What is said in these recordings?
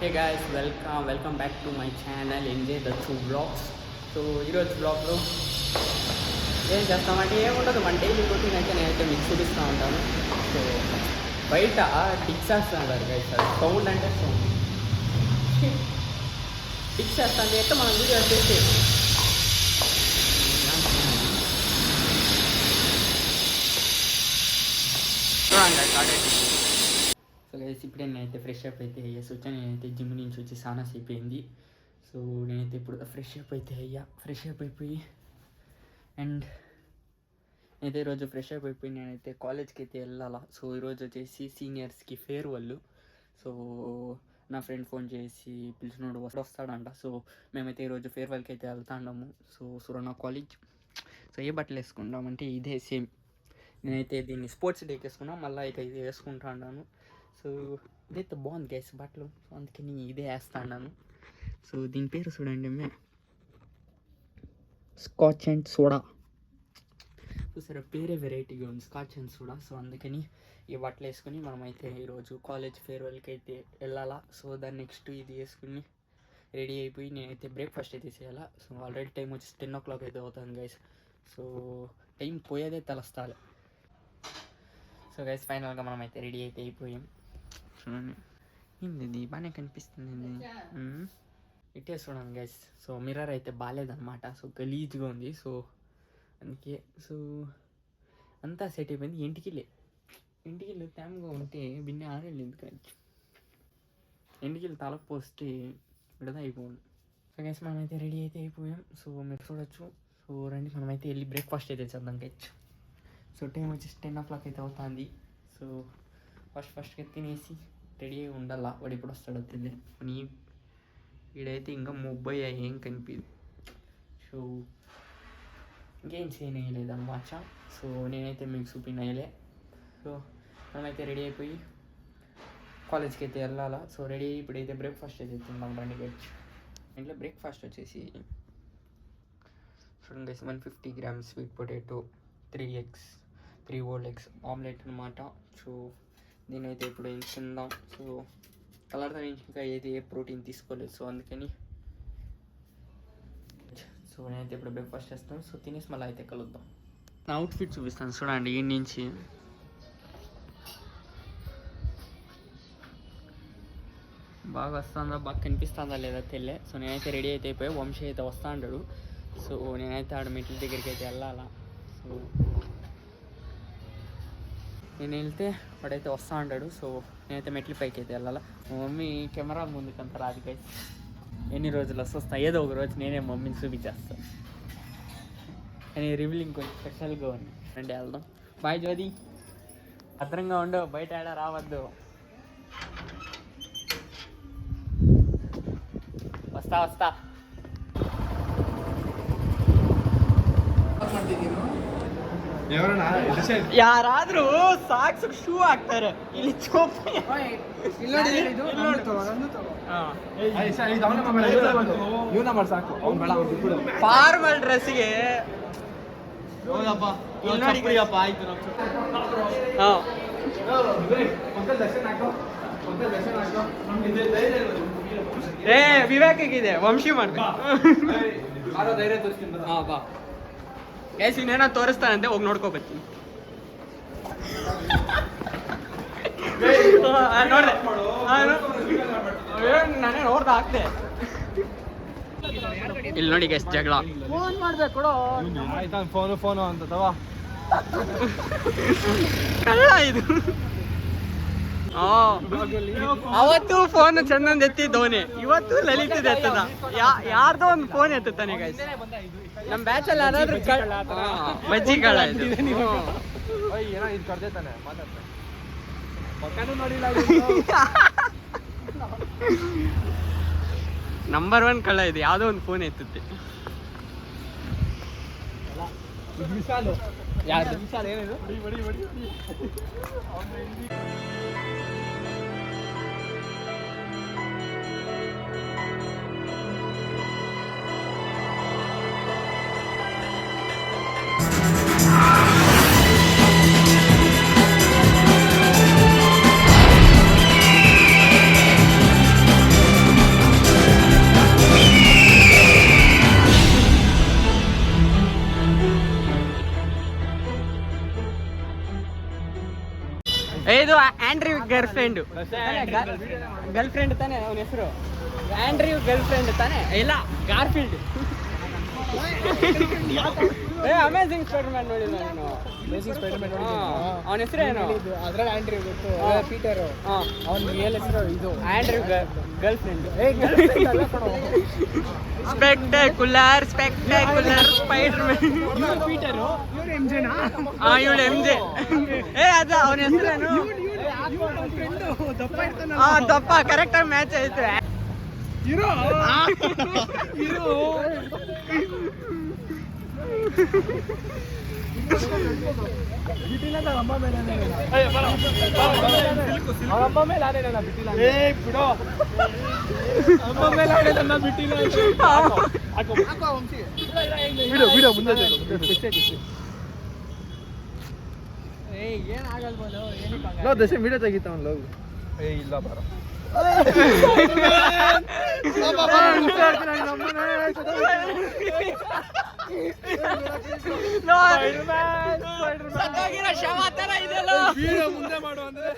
Hey guys welcome back to my channel enjoy the two blogs. So ఈరోజు బ్లాగ్లో ఏం చేస్తామంటే ఏముండదు, మన డైలీ రొటీన్ అయితే నేనైతే మీకు చూపిస్తూ ఉంటాను. సో బయట టిక్స్ వేస్తున్నారు గైస్, సౌండ్ అంటే సౌండ్ టిక్స్ వేస్తాను అయితే మనం వీడియో చేసి చూడండి. సో గైస్ ఇప్పుడే నేనైతే ఫ్రెష్ అప్ అయితే అయ్యా వచ్చాను. నేనైతే జిమ్ నుంచి వచ్చి చాలా సేపు అయింది. సో నేనైతే ఇప్పుడు ఫ్రెష్ అప్ అయితే అయ్యా. ఫ్రెష్ అప్ అయిపోయి అండ్ నేనైతే ఈరోజు ఫ్రెష్ అప్ అయిపోయి నేనైతే కాలేజ్కి అయితే వెళ్ళాలా. సో ఈరోజు వచ్చేసి సీనియర్స్కి ఫేర్వెల్. సో నా ఫ్రెండ్ ఫోన్ చేసి పిలిచినోడు వస్తాడంట. సో మేమైతే ఈరోజు ఫేర్వెల్కి అయితే వెళ్తాము. So సురణ college. సో ఏ బట్టలు వేసుకుంటామంటే ఇదే సేమ్. నేనైతే దీన్ని స్పోర్ట్స్ డేకి వేసుకున్నా, మళ్ళీ అయితే ఇది వేసుకుంటా ఉన్నాను. సో ఇదైతే బాగుంది గైస్ బట్టలు. సో అందుకని ఇదే వేస్తా ఉన్నాను. సో దీని పేరు చూడండి, స్కాచ్ అండ్ సోడా. చూసారా, పేరే వెరైటీగా ఉంది, స్కాచ్ అండ్ సోడా. సో అందుకని ఈ బట్టలు వేసుకుని మనమైతే ఈరోజు కాలేజ్ ఫేర్వెల్కి అయితే వెళ్ళాలా. సో దాన్ని నెక్స్ట్ ఇది వేసుకుని రెడీ అయిపోయి నేనైతే బ్రేక్ఫాస్ట్ అయితే చేయాలా. సో ఆల్రెడీ టైం వచ్చి 10 o'clock అయితే అవుతుంది గైస్. సో టైం పోయేదే తెలుస్తుంది. సో గైస్ ఫైనల్గా మనమైతే రెడీ అయితే అయిపోయాం. చూడండి ఇది బాగానే కనిపిస్తుంది. ఇటే చూడండి గైస్. సో మిర్రర్ అయితే బాగాలేదన్నమాట. సో గలీజ్గా ఉంది. సో అందుకే సో అంతా సెట్ అయిపోయింది. ఇంటికి తేమగా ఉంటే బిన్నె ఆరేళ్ళు ఎందుకని ఇంటికి తలకు పోస్తే విడద అయిపోయింది. సో గైస్ మనమైతే రెడీ అయితే అయిపోయాం. సో మీరు చూడొచ్చు. సో రండి మనమైతే వెళ్ళి బ్రేక్ఫాస్ట్ అయితే చేద్దాం గైస్. సో టైం వచ్చేసి 10 o'clock అయితే అవుతుంది. సో ఫస్ట్గా తినేసి రెడీ అయి ఉండాలా. వాడు ఇప్పుడు వస్తాడో తెలియదు. అని వీడైతే ఇంకా మొబ్బై ఏం కనిపించదు. సో ఇంకేం సీన్ వేయలేదన్నమాట. సో నేనైతే మీకు చూపినయలే. సో మనమైతే రెడీ అయిపోయి కాలేజ్కి అయితే వెళ్ళాలా. సో రెడీ అయ్యి ఇప్పుడైతే బ్రేక్ఫాస్ట్ అయితే తిందాం రండి గైస్. ఇంట్లో బ్రేక్ఫాస్ట్ వచ్చేసి చూడండి guys, 150 grams sweet potato, 3 eggs, 3 whole eggs omelette అనమాట. సో దీనైతే ఇప్పుడు ఏం తిందాం. సో కలర్తో నుంచి ఇంకా ఏది ఏ ప్రోటీన్ తీసుకోలేదు. సో అందుకని సో నేనైతే ఇప్పుడు బ్రేక్ఫాస్ట్ చేస్తాను. సో తినేసి మళ్ళీ అయితే కలుద్దాం. నా అవుట్ఫిట్ చూపిస్తాను చూడండి. ఈ నుంచి బాగా వస్తుందా, బాగా కనిపిస్తుందా లేదా తెలియదు. సో నేనైతే రెడీ అయితే అయిపోయి వంశీ అయితే వస్తా అంటాడు. సో నేనైతే ఆడ మెట్ల దగ్గరికి అయితే వెళ్ళాలా. సో నేను వెళ్తే వాడైతే వస్తా ఉంటాడు. సో నేనైతే మెట్ల పైకి అయితే వెళ్ళాలా. మా మమ్మీ కెమెరా ముందుకంత రాదు గైస్. ఎన్ని రోజులు వస్తా, ఏదో ఒక రోజు నేనే మమ్మీని చూపించేస్తాను. కానీ రివీలింగ్ కొంచెం స్పెషల్గా ఉంది. అంటే వెళ్దాం. బాయ్ జ్యోతి, భద్రంగా ఉండు, బయట ఆడ రావద్దు. వస్తా ಯಾರಾದ್ರೂ ಸಾಕ್ಸ್ ಶೂ ಹಾಕ್ತಾರೆ. ಇಲ್ಲಿ ಫಾರ್ಮಲ್ ಡ್ರೆಸ್ಗೆ ವಿವೇಕಿಗಿದೆ ವಂಶಿ ಮಾಡ್ಬೇಕು. ಬಾ ಗೈಸ್, ಇನ್ನೇನೋ ತೋರಿಸ್ತಾನಂತೆ, ಹೋಗಿ ನೋಡ್ಕೊಬತ್ತೀನಿ. ನೋಡಿದೆ, ನಾನೇ ನೋಡ್ದ ಹಾಕ್ದೆ. ಇಲ್ಲಿ ನೋಡಿ ಗೈಸ್ ಜಗಳ. ಫೋನ್ ಮಾಡ್ಬೇಕು ಫೋನು ಅಂತ ಕಳ್ಳ ಇದು. ಅವತ್ತು ಫೋನ್ ಚಂದಂದ್ ಎತ್ತಿದ್ದವನೇ, ಇವತ್ತು ಲಲಿತದ ಎತ್ತದ. ಯಾರ್ದೋ ಒಂದು ಫೋನ್ ಎತ್ತುತ್ತಾನೆ ಗೈಸ್. ನಮ್ಮ ಬ್ಯಾಚಲ್ಲಿ ಯಾರಾದ್ರೂ ಬಜ್ಜಿ ಕಳ್ಳ ನಂಬರ್ 1 ಕಳ್ಳ ಇದು. ಯಾವುದೋ ಒಂದು ಫೋನ್ ಎತ್ತುತ್ತೆ. ಯಾರು ಗರ್ಲ್ ಫ್ರೆಂಡ್ ತಾನೆ ಅವನ ಹೆಸರು ಆಂಡ್ರ್ಯೂ ಗರ್ಲ್ ಫ್ರೆಂಡ್ ತಾನೆ ಇಲ್ಲ ಗಾರ್ಫೀಲ್ಡ್ ಅಮೇಜಿಂಗ್ ಸ್ಪೈಡರ್ ಮ್ಯಾನ್ ನೋಡಿಲ್ಲ ನಾನು ಅವನ ಹೆಸರು ಏನು ಅದ್ರಲ್ಲಿ ಆಂಡ್ರ್ಯೂ ಗೊತ್ತು ಪೀಟರ್ ಅವನ ರಿಯಲ್ ಹೆಸರು ಇದು Andrew girl friend spectacular spider man Peter ಇವ್ರು ಎಂಜೆನಾ ಇವಳು MJ ಅದ ಅವನ ಹೆಸರೇನು ದಪ್ಪ ಕರೆಕ್ಟ್ ಆಗಿ ಮ್ಯಾಚ್ ಆಯ್ತು ಹೀರೋ ದಶ ವಿಡಿಯೋ ತೆಗಿತಾವನ್ ಲವ್ ಇಲ್ಲ ಬರ ಮುಂದೆ ಮಾಡು ಅಂದ್ರೆ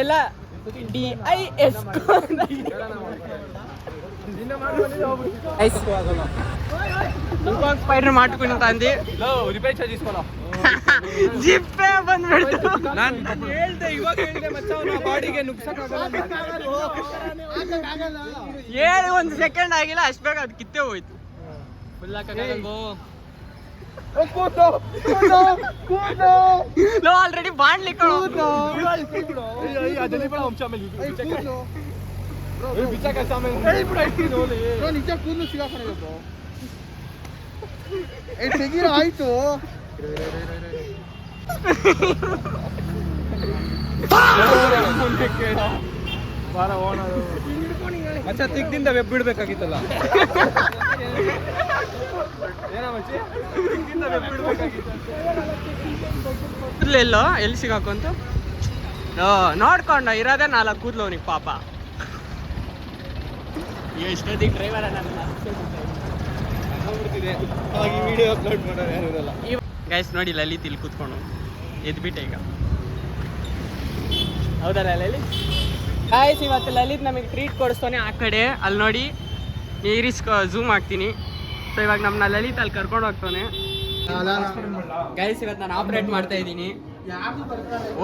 ಇಲ್ಲ DIS స్పైడర్ మాట్టుకుంటుంది ಜಿಪ್ಪೆ ಬಂದ್ಬಿಡ್ತು ನಾನು ಹೇಳ್ದೆ ಇವಾಗ ಹೇಳ್ದೆ ಮಚ್ಚ ಅವನ ಬಾಡಿಗೆ ಹೇಳಿ ಒಂದು ಸೆಕೆಂಡ್ ಆಗಿಲ್ಲ ಅಷ್ಟು ಬೇಗ ಅದು ಕಿತ್ತೇ ಹೋಯ್ತು ಫುಲ್ ಆಲ್ರೆಡಿ ಬಾಣ್ಲಿಕ್ಕೆ ನಿಜ ಕೂದಲು ಸಿಗಾಕೊಂಡಿದೆ ಬ್ರೋ ತೆಗೀರ ಆಯ್ತು ಮಚ್ಚ ತಿಗ್ದಿಂದ ವೆಬ್ ಬಿಡ್ಬೇಕಾಗಿತ್ತಲ್ಲ ಕೂದಲೆಲ್ಲೋ ಎಲ್ಲಿ ಸಿಗಾಕೊಂತ ನೋಡ್ಕೊಂಡ ಇರೋದೇ 4 ಕೂದಲು ಅವನಿಗೆ ಪಾಪ ಎಷ್ಟೊತ್ತಿಗೆ ಡ್ರೈವರ್ ವಿಡಿಯೋ ಅಪ್ಲೋಡ್ ಮಾಡೋರು ಯಾರು ಇರಲ್ಲ ಗೈಸ್ ನೋಡಿ ಲಲಿತ್ ಇಲ್ಲಿ ಕೂತ್ಕೊಂಡು ಎದ್ಬಿಟ್ಟೆ ಈಗ ಹೌದಲ್ಲ ಲಲಿತ್ ಗೈಸ್ ಇವತ್ತು ಲಲಿತ್ ನಮಗೆ ಟ್ರೀಟ್ ಕೊಡಿಸ್ತಾನೆ ಆ ಕಡೆ ಅಲ್ಲಿ ನೋಡಿ ಇರಿಸ್ ಝೂಮ್ ಹಾಕ್ತೀನಿ ಸೊ ಇವಾಗ ನಮ್ಮನ್ನ ಲಲಿತ್ ಅಲ್ಲಿ ಕರ್ಕೊಂಡು ಹೋಗ್ತಾನೆ ಗೈಸ್ ಇವತ್ತು ನಾನು ಆಪರೇಟ್ ಮಾಡ್ತಾ ಇದ್ದೀನಿ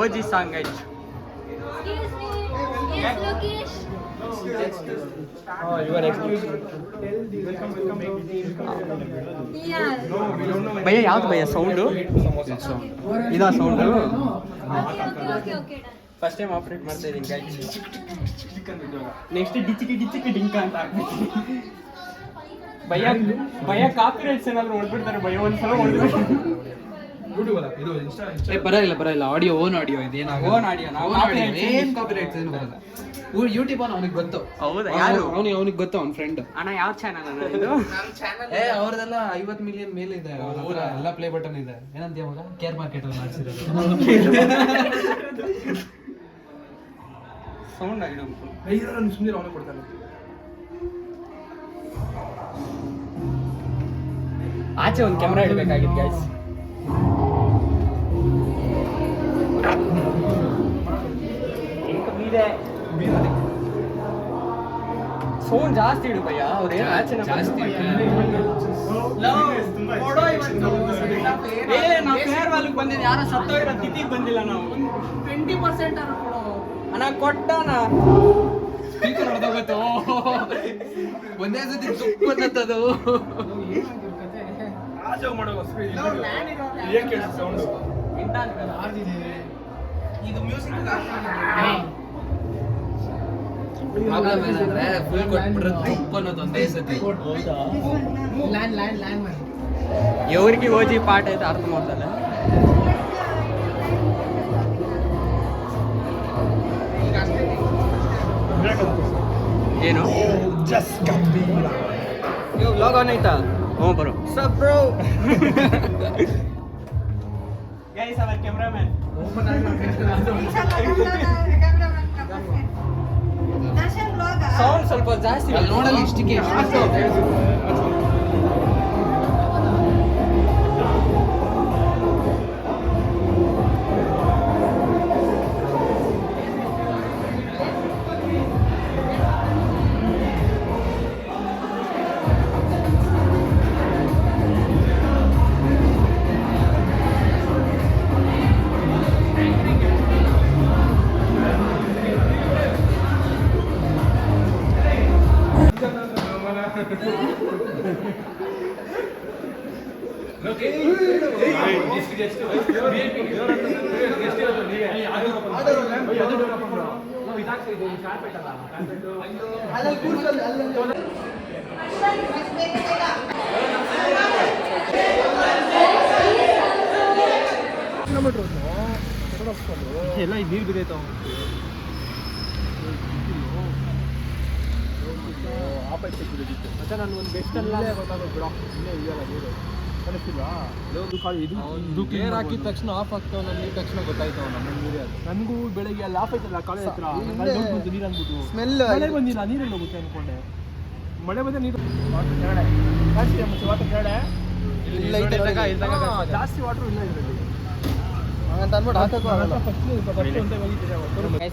ಓಜಿ ಸಾಂಗ್ ಗೈಸ್ ಭಯ್ಯ ಯಾವ್ದು ಭಯ್ಯ ಸೌಂಡು ಇದಾ ಸೌಂಡು ಫಸ್ಟ್ ಟೈಮ್ ಆಪರೇಟ್ ಮಾಡ್ತಾ ಇದ್ದೀನಿ ಗೈಸ್ ನೆಕ್ಸ್ಟ್ ಡಿಚಿಕಿ ಡಿಂಕ ಅಂತ ಹಾಕ್ಬಿಡ್ತೀನಿ ಭಯ್ಯ ಕಾಪಿರೈಟ್ಸ್ ಏನಾದ್ರು ಹೊಡ್ಬಿಡ್ತಾರೆ ಭಯ್ಯ ಒಂದ್ಸಲ ಹೊಡ್ಬಿಟ್ಟು ಬರಲ್ಲ ಆಡಿಯೋ ಓನ್ ಆಡಿಯೋ ಇದೇನಾಗ ಓನ್ ಆಡಿಯೋ ಏನ್ ಕಾಪಿರೈಟ್ಸ್ ಏನು ಬರಲ್ಲ ಯೂಟ್ಯೂಬ್ ಅವನಿಗೆ ಗೊತ್ತು ಹೌದಾ ಯಾರು ಅವನಿಗೆ ಗೊತ್ತು ಅವ್ನ ಫ್ರೆಂಡ್ ಅಣ್ಣ ಯಾವ ಚಾನಲ್ ಅಣ್ಣ ಇದು ಅವ್ರದೆಲ್ಲ 50 ಮಿಲಿಯನ್ ಮೇಲೆ ಇದೆ ಅವ್ರ ಎಲ್ಲ ಪ್ಲೇ ಬಟನ್ ಇದೆ ಏನಂತ ಮಗ ಕೇರ್ ಮಾರ್ಕೆಟ್ ಅಲ್ಲಿ ಮಾಡ್ಸಿರೋದು ಸೌಂಡ್ ಆಗಿದೆ ಸುಮ್ಮನೆ ಅವನೇ ಕೊಡ್ತಾನೆ ಆಚೆ ಒಂದು ಕ್ಯಾಮ್ರಾ ಇಡಬೇಕಾಗಿತ್ತು ಗೈಸ್ ಸೌಂಡ್ ಜಾಸ್ತಿ ಇಡು ಭಯ್ಯ ಅವ್ರೇನು ಆಚೆ ಜಾಸ್ತಿ ಬಂದಿದ್ದು ಯಾರೋ ಸತ್ತೋಗಿರೋ ತಿಥಿಗೆ ಬಂದಿಲ್ಲ ನಾವು 20% ಅಣ್ಣ ಕೊಟ್ಟಣ ಸ್ಪೀಕರ್ ಹೊಡೆದೋಗುತ್ತೆ ಒಂದೇ ಸತಿ ಸುಪ್ಪನ್ನತ್ತದು ಇದು ಮ್ಯೂಸಿಕ್ ಪ್ರಾಬ್ಲಮ್ ಏನಂದ್ರೆ ಫುಲ್ ಕೊಟ್ಬಿಟ್ರೆ ತುಪ್ಪ ಅನ್ನೋದು ಒಂದೇ ಸತಿ ఎవరికి ఓజీ పాట అయితే అర్థమవుతుందా ಏನು ಲಾಗ್ ಆನ್ ಆಯ್ತಾ ಹ್ಞೂ ಬರೋ ಸಬ್ bro guys our cameraman Darshan blog sound ಸ್ವಲ್ಪ ಜಾಸ್ತಿ ಅಲ್ಲಿ ನೋಡಲ್ಲ ಇಷ್ಟಕ್ಕೆ ಎಲ್ಲ ನೀರು ಬಿದ್ದೈತಾವ ಮತ್ತೆ ನಾನು ಒಂದು ಬೆಸ್ಟ್ ಅಲ್ಲ ಗೊತ್ತಾಗೋದು ಬಿಡೋ ಇಲ್ಲೇ ಇದೆಯಲ್ಲ ನೀರು ಕಳಿಸ್ತಿಲ್ವಾ ಇದು ಕ್ಲಿಯರ್ ಹಾಕಿದ ತಕ್ಷಣ ಆಫ್ ಆಗ್ತಾವ ನೀರು ತಕ್ಷಣ ಗೊತ್ತಾಯ್ತಾವ ನಮ್ಮ ನೀರೇ ಅದು ನನಗೂ ಬೆಳಗ್ಗೆ ಅಲ್ಲಿ ಆಫ್ ಆಯ್ತಲ್ಲ ಕಾಲೇಜ್ ಹತ್ರ ಬಂತು ನೀರು ಅಂದ್ಬಿಟ್ಟು ಸ್ಮೆಲ್ ಮಳೆ ಬಂದಿಲ್ಲ ನೀರಲ್ಲಿ ಹೋಗುತ್ತೆ ಅನ್ಕೊಂಡೆ ಮಳೆ ಬಂದ ನೀರು ವಾಟರ್ ಕೆಳಗಡೆ ಜಾಸ್ತಿ ವಾಟರ್ ಇಲ್ಲ ಇದರಲ್ಲಿ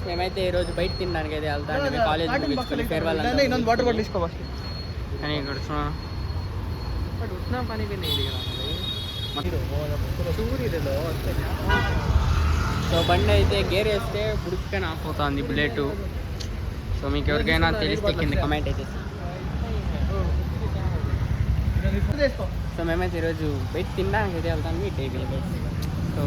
మేమైతే ఈరోజు బయట తినడానికి అయితే వెళ్తాను కాలేజ్ ఫేర్వెల్ ಇನ್ನೊಂದು ವಾಟರ್ ಬಾಟಲ್ ಇಸ್ಕೋ ಫಸ್ಟ್ కానీ ఇక్కడ బట్ ఉన్నా పని भी नहीं दिख సో బండి అయితే గేర్ వేస్తే బుడుక్కని ఆఫ్ అవుతుంది బుల్లెట్ సో మీకు ఎవరికైనా తెలిస్తే కింద కమెంట్ అయితే సో మేమైతే ఈరోజు బయట తినడానికి అయితే వెళ్తాను మీ టేబుల్ సో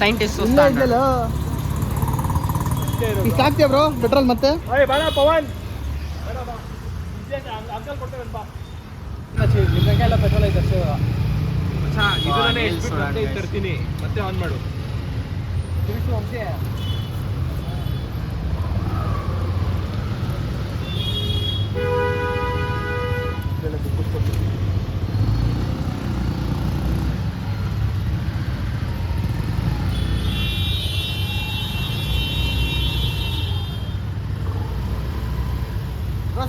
ಸೈಂಟಿಸ್ಟ್ ಹಾಕ್ತೀಯ ಬ್ರೋ ಪೆಟ್ರೋಲ್ ಮತ್ತೆ ಪವನ್ ಎಲ್ಲ ಪೆಟ್ರೋಲ್ ಐತೆ ತರ್ತೀನಿ ಮತ್ತೆ ಆನ್ ಮಾಡು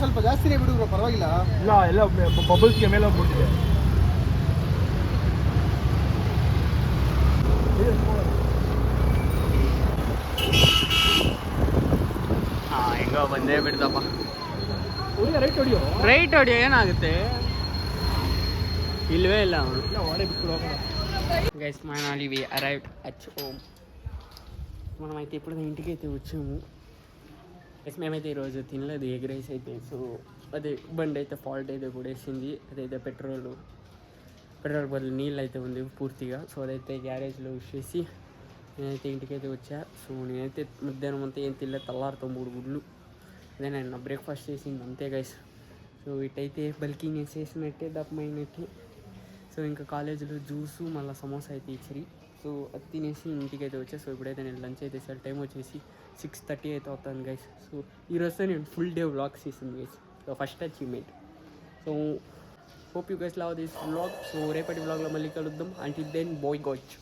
ಸ್ವಲ್ಪ ಜಾಸ್ತಿನೇ ಬಿಡು ಪರವಾಗಿಲ್ಲ ಇಲ್ಲ ಎಲ್ಲ ಬಬಲ್ಸ್ಗೆ ಮೇಲೆ ಹೋಗ್ಬಿಟ್ಟಿದೆ ಹೆಂಗೋ ಬಂದೇ ಬಿಡ್ತಪ್ಪ ರೈಟ್ ಹೊಡಿಯೋ ಏನಾಗುತ್ತೆ ఇల్వే ఇలా guys finally we arrived at home. మనమైతే ఇప్పుడు ఇంటికి అయితే వచ్చాము. గైస్ మేమైతే ఈరోజు తినలేదు ఎగ్ రైస్ అయితే. సో అదే బండి అయితే ఫాల్ట్ అయితే కూడా వేసింది. అదైతే పెట్రోల్ బదులు నీళ్ళు అయితే ఉంది పూర్తిగా. సో అదైతే గ్యారేజ్లో వచ్చేసి నేనైతే ఇంటికైతే వచ్చా. సో నేనైతే మధ్యాహ్నం అంతా ఏం తినలేదు, తెల్లారితో 3 గుడ్లు. అదే నేను బ్రేక్ఫాస్ట్ చేసింది అంతే గైస్. సో ఇటైతే బల్కింగ్ చేసినట్టే దప్పమైనట్టే. సో ఇంకా కాలేజీలో జ్యూసు మళ్ళీ సమోసా అయితే ఇచ్చిరి. సో అది తినేసి ఇంటికి అయితే వచ్చా. సో ఇప్పుడైతే నేను లంచ్ అయితే సార్ టైం వచ్చేసి 6:30 అయితే అవుతాను గైస్. సో ఈరోజు నేను ఫుల్ డే వ్లాగ్స్ చేసింది guys. So first achievement. So hope you guys love this vlog. So రేపటి వ్లాగ్లో మళ్ళీ కలుద్దాం. Until then bye గాచ్.